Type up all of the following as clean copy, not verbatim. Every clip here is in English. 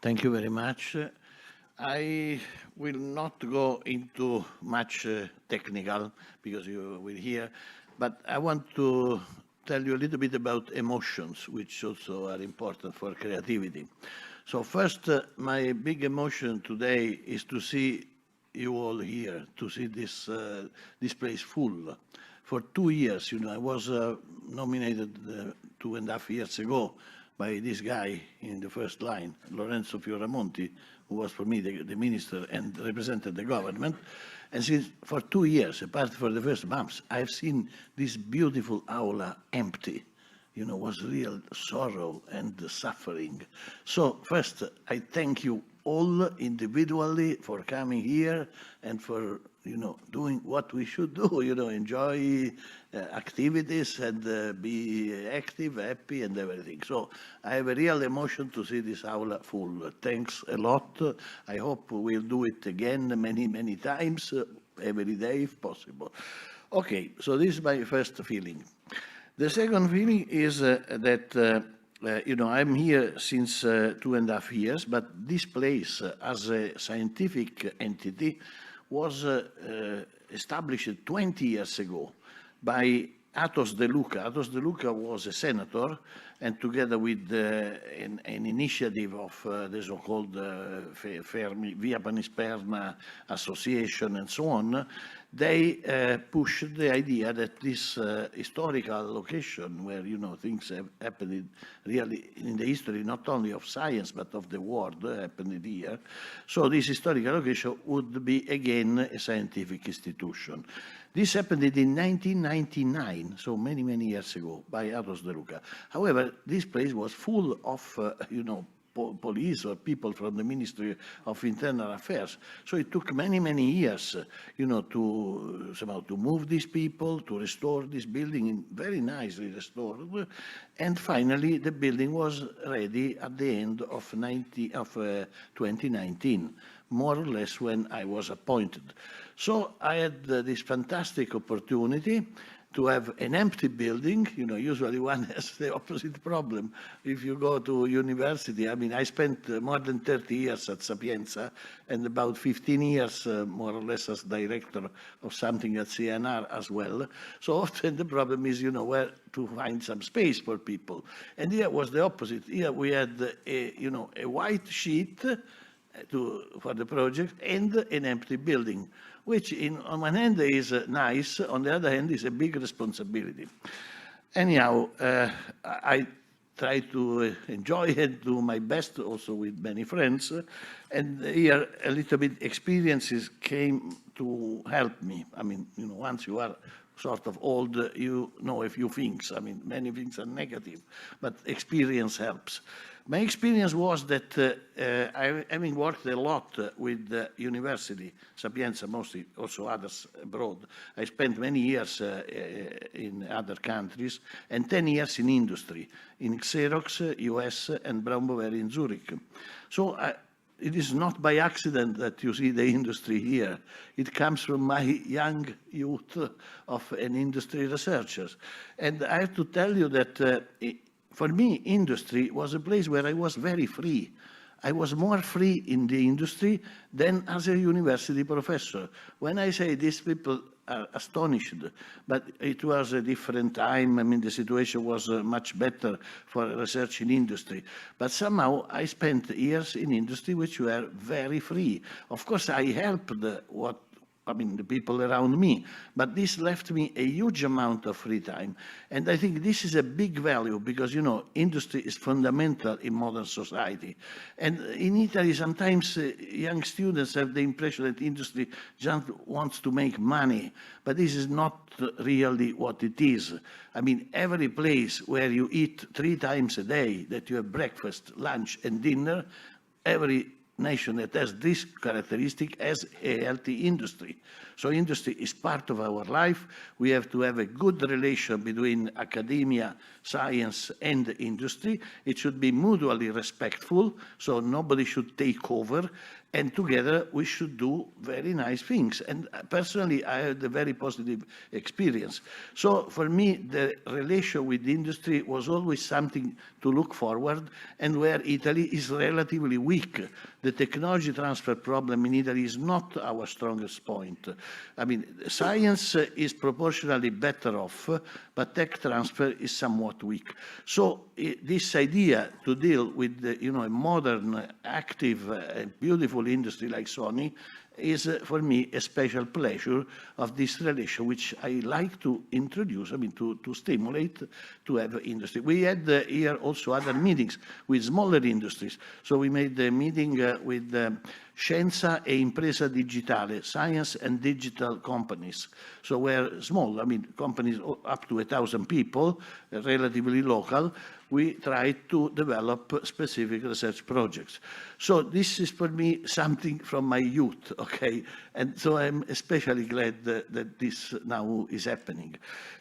Thank you very much. I will not go into much technical because you will hear, but I want to tell you a little bit about emotions, which also are important for creativity. So first, my big emotion today is to see you all here, to see this place full. For 2 years, I was nominated 2.5 years ago by this guy in the first line, Lorenzo Fioramonti, who was for me the minister and represented the government. And since for 2 years, apart from the first months, I've seen this beautiful aula empty. Was real sorrow and suffering. So first, I thank you all individually for coming here and for, doing what we should do, enjoy activities and be active, happy and everything. So I have a real emotion to see this aula full. Thanks a lot. I hope we'll do it again many, many times, every day if possible. Okay, so this is my first feeling. The second feeling is that, I'm here since 2.5 years, but this place as a scientific entity was established 20 years ago by Athos de Luca. Athos de Luca was a senator, and together with an initiative of the so-called Via Panisperna Association and so on, they pushed the idea that this historical location where, things have happened really in the history, not only of science, but of the world, happened here. So this historical location would be again a scientific institution. This happened in 1999, so many, many years ago, by Athos de Luca. However, this place was full of, police or people from the Ministry of Internal Affairs. So it took many, many years, to somehow to move these people, to restore this building, very nicely restored. And finally, the building was ready at the end of 2019, more or less when I was appointed. So I had this fantastic opportunity to have an empty building. Usually one has the opposite problem. If you go to university, I spent more than 30 years at Sapienza and about 15 years, more or less, as director of something at CNR as well. So often the problem is, where to find some space for people. And here was the opposite. Here we had a white sheet for the project and an empty building, which on one hand is nice, on the other hand is a big responsibility. Anyhow, I try to enjoy and do my best also with many friends, and here a little bit experiences came to help me. Once you are sort of old, you know a few things. Many things are negative, but experience helps. My experience was that having worked a lot with the university, Sapienza mostly, also others abroad, I spent many years in other countries and 10 years in industry, in Xerox, US, and Braun Boveri in Zurich. So it is not by accident that you see the industry here. It comes from my young youth of an industry researcher. And I have to tell you that for me, industry was a place where I was very free. I was more free in the industry than as a university professor. When I say these people are astonished, but it was a different time. The situation was much better for research in industry. But somehow I spent years in industry which were very free. Of course, I helped the people around me, but this left me a huge amount of free time. And I think this is a big value because, industry is fundamental in modern society. And in Italy, sometimes young students have the impression that industry just wants to make money, but this is not really what it is. Every place where you eat 3 times a day, that you have breakfast, lunch, and dinner, every nation that has this characteristic as a healthy industry. So industry is part of our life. We have to have a good relation between academia, science, and industry. It should be mutually respectful, so nobody should take over, and together we should do very nice things. And personally, I had a very positive experience. So for me, the relation with industry was always something to look forward, and where Italy is relatively weak. The technology transfer problem in Italy is not our strongest point. I mean, science is proportionally better off, but tech transfer is somewhat weak. So this idea to deal with, a modern, active, beautiful industry like Sony is, for me, a special pleasure of this relation, which I like to introduce, to stimulate, to have industry. We had here also other meetings with smaller industries. So we made a meeting with Scienza e Impresa Digitale, science and digital companies. So we're small, companies up to 1,000 people, relatively local. We try to develop specific research projects. So this is for me something from my youth, okay? And so I'm especially glad that this now is happening.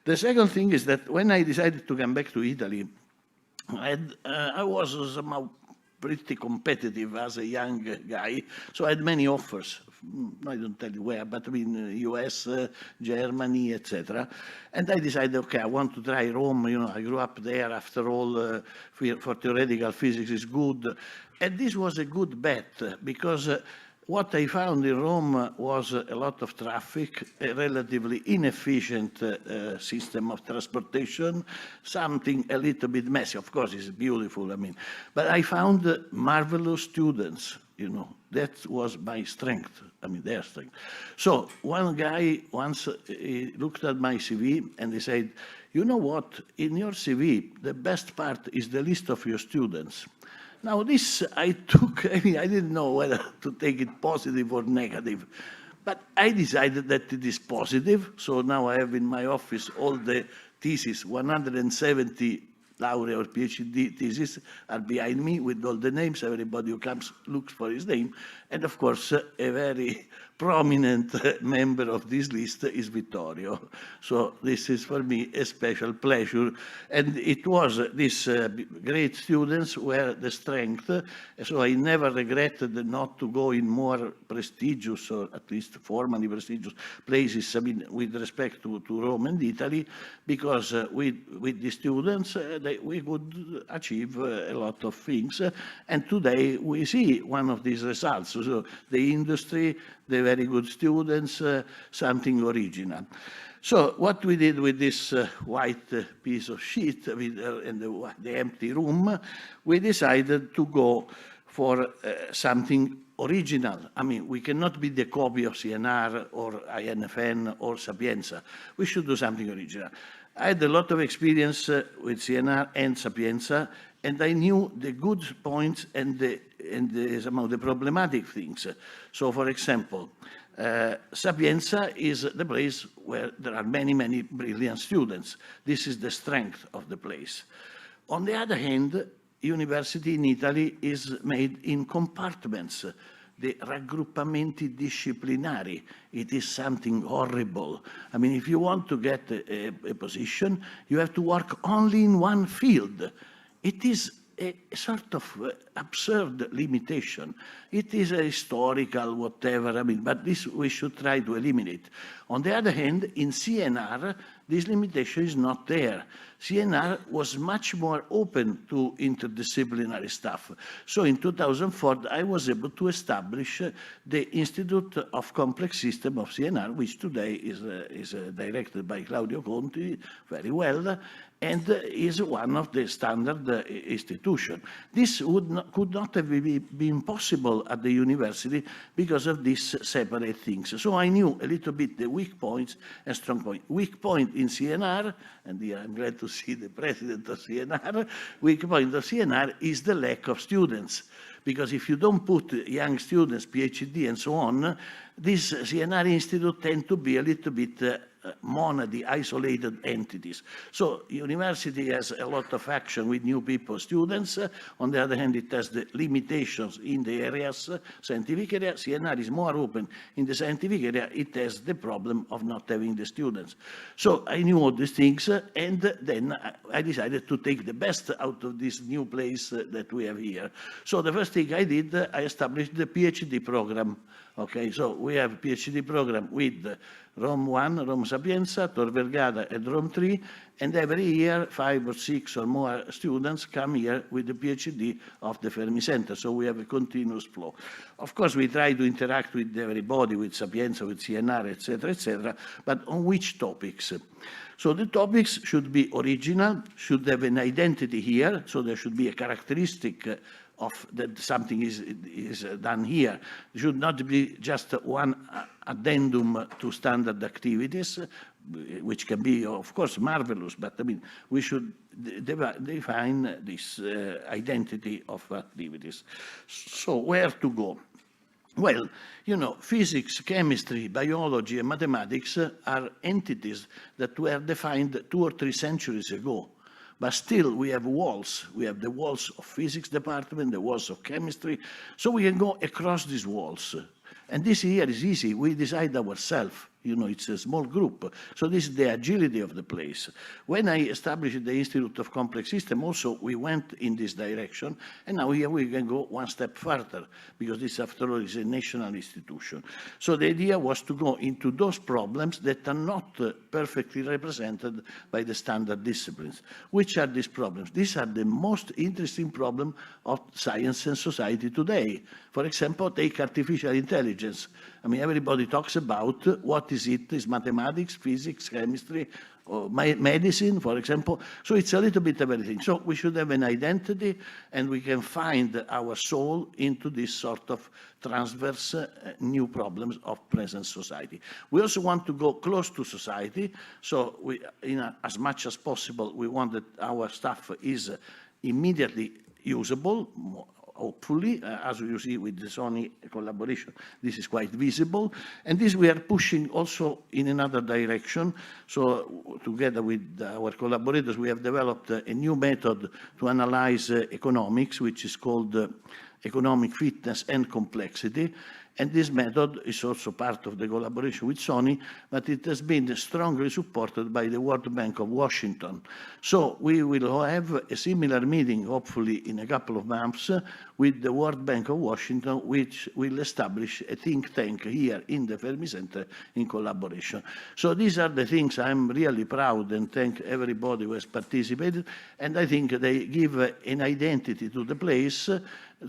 The second thing is that when I decided to come back to Italy, I was somehow pretty competitive as a young guy, so I had many offers. I don't tell you where, but US, Germany, etc. And I decided, okay, I want to try Rome. I grew up there. After all, for theoretical physics is good. And this was a good bet, because what I found in Rome was a lot of traffic, a relatively inefficient system of transportation, something a little bit messy. Of course, it's beautiful, but I found marvelous students, That was my strength, their strength. So one guy once he looked at my CV and he said, you know what, in your CV, the best part is the list of your students. Now this I took, I didn't know whether to take it positive or negative, but I decided that it is positive. So now I have in my office all the theses, 170 laurea or PhD theses are behind me with all the names. Everybody who comes looks for his name. And of course, a very prominent member of this list is Vittorio. So this is for me a special pleasure. And it was these great students were the strength. So I never regretted not to go in more prestigious, or at least formally prestigious places, with respect to Rome and Italy, because with the students, we could achieve a lot of things. And today we see one of these results. So the industry, the very good students, something original. So what we did with this white piece of sheet in the empty room, we decided to go for something original. We cannot be the copy of CNR or INFN or Sapienza. We should do something original. I had a lot of experience with CNR and Sapienza, and I knew the good points and some of the problematic things. So, for example, Sapienza is the place where there are many, many brilliant students. This is the strength of the place. On the other hand, university in Italy is made in compartments. The raggruppamenti disciplinari, it is something horrible. If you want to get a position, you have to work only in one field. It is a sort of absurd limitation. It is a historical whatever, but this we should try to eliminate. On the other hand, in CNR, this limitation is not there. CNR was much more open to interdisciplinary stuff. So in 2004, I was able to establish the Institute of Complex System of CNR, which today is directed by Claudio Conti very well, and is one of the standard institutions. This could not have been possible at the university because of these separate things. So I knew a little bit the weak points and strong points. Weak point in CNR, and here I'm glad to see the president of CNR, weak point of CNR is the lack of students. Because if you don't put young students, PhD and so on, this CNR Institute tend to be a little bit monady, isolated entities. So university has a lot of action with new people, students. On the other hand, it has the limitations in the areas, scientific area. CNR is more open in the scientific area. It has the problem of not having the students. So I knew all these things, and then I decided to take the best out of this new place that we have here. So the first thing I did, I established the PhD program. Okay, so we have a PhD program with Rome 1, Rome Sapienza, Tor Vergata, and Rome 3, and every year 5 or 6 or more students come here with the PhD of the Fermi Center, so we have a continuous flow. Of course, we try to interact with everybody, with Sapienza, with CNR, etc., but on which topics? So the topics should be original, should have an identity here, so there should be a characteristic of that something is done here. It should not be just one addendum to standard activities, which can be, of course, marvelous, but I mean, we should define this identity of activities. So where to go? Well, you know, physics, chemistry, biology, and mathematics are entities that were defined 2 or 3 centuries ago. But still, we have walls. We have the walls of physics department, the walls of chemistry. So we can go across these walls. And this here is easy. We decide ourselves. You know, it's a small group. So this is the agility of the place. When I established the Institute of Complex Systems, also we went in this direction. And now here we can go one step further, because this, after all, is a national institution. So the idea was to go into those problems that are not perfectly represented by the standard disciplines. Which are these problems? These are the most interesting problems of science and society today. For example, take artificial intelligence. I mean, everybody talks about what is it? Is mathematics, physics, chemistry, or medicine, for example. So it's a little bit of everything. So we should have an identity, and we can find our soul into this sort of transverse new problems of present society. We also want to go close to society. So we, as much as possible, we want that our stuff is immediately usable, hopefully, as you see with the Sony collaboration, this is quite visible. And this we are pushing also in another direction. So together with our collaborators, we have developed a new method to analyze economics, which is called economic fitness and complexity. And this method is also part of the collaboration with Sony, but it has been strongly supported by the World Bank of Washington. So we will have a similar meeting, hopefully in a couple of months, with the World Bank of Washington, which will establish a think tank here in the Fermi Center in collaboration. So these are the things I'm really proud and thank everybody who has participated. And I think they give an identity to the place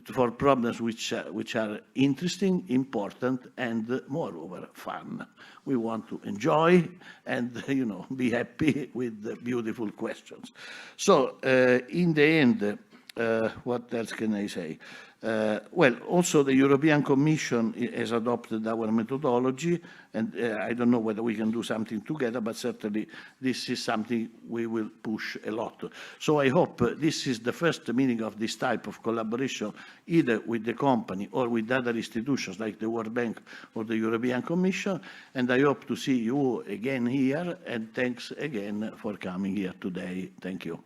for problems which are interesting, important, and moreover fun. We want to enjoy and, you know, be happy with the beautiful questions. So in the end, what else can I say? Well, also the European Commission has adopted our methodology, and I don't know whether we can do something together, but certainly this is something we will push a lot. So I hope this is the first meeting of this type of collaboration, either with the company or with other institutions like the World Bank or the European Commission, and I hope to see you again here, and thanks again for coming here today. Thank you.